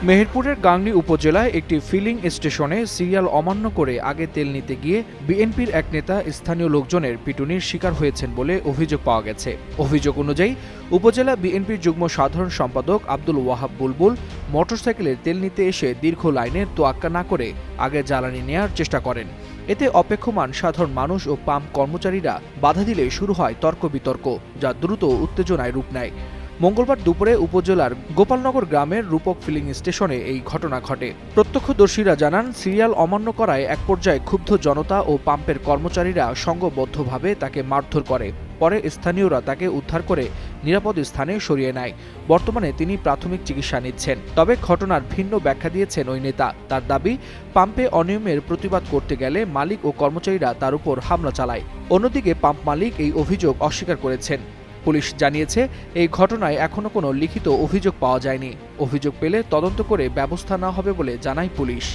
মেহেরপুরের গাংনী উপজেলায় একটি ফিলিং স্টেশনে সিরিয়াল অমান্য করে আগে তেল নিতে গিয়ে বিএনপির এক নেতা স্থানীয় লোকজনের পিটুনির শিকার হয়েছেন বলে অভিযোগ পাওয়া গেছে। অভিযোগ অনুযায়ী উপজেলা বিএনপির যুগ্ম সাধারণ সম্পাদক আব্দুল ওয়াহাব বুলবুল মোটরসাইকেলের তেল নিতে এসে দীর্ঘ লাইনের তোয়াক্কা না করে আগে জ্বালানি নেয়ার চেষ্টা করেন। এতে অপেক্ষমান সাধারণ মানুষ ও পাম্প কর্মচারীরা বাধা দিলে শুরু হয় তর্ক বিতর্ক, যা দ্রুত উত্তেজনায় রূপ নেয়। মঙ্গলবার দুপুরে উপজেলার গোপালনগর গ্রামের রূপক ফিলিং স্টেশনে এই ঘটনা ঘটে। প্রত্যক্ষদর্শীরা জানান, সিরিয়াল অমান্য করায় এক পর্যায়ে ক্ষুব্ধ জনতা ও পাম্পের কর্মচারীরা সংঘবদ্ধভাবে তাকে মারধর করে। পরে স্থানীয়রা তাকে উদ্ধার করে নিরাপদ স্থানে সরিয়ে নেয়। বর্তমানে তিনি প্রাথমিক চিকিৎসা নিচ্ছেন। তবে ঘটনার ভিন্ন ব্যাখ্যা দিয়েছেন ওই নেতা। তার দাবি, পাম্পে অনিয়মের প্রতিবাদ করতে গেলে মালিক ও কর্মচারীরা তার উপর হামলা চালায়। অন্যদিকে পাম্প মালিক এই অভিযোগ অস্বীকার করেছেন। পুলিশ জানিয়েছে, এই ঘটনায় এখনো কোনো লিখিত অভিযোগ পাওয়া যায়নি। অভিযোগ পেলে তদন্ত করে ব্যবস্থা নেওয়া হবে বলে জানায় পুলিশ।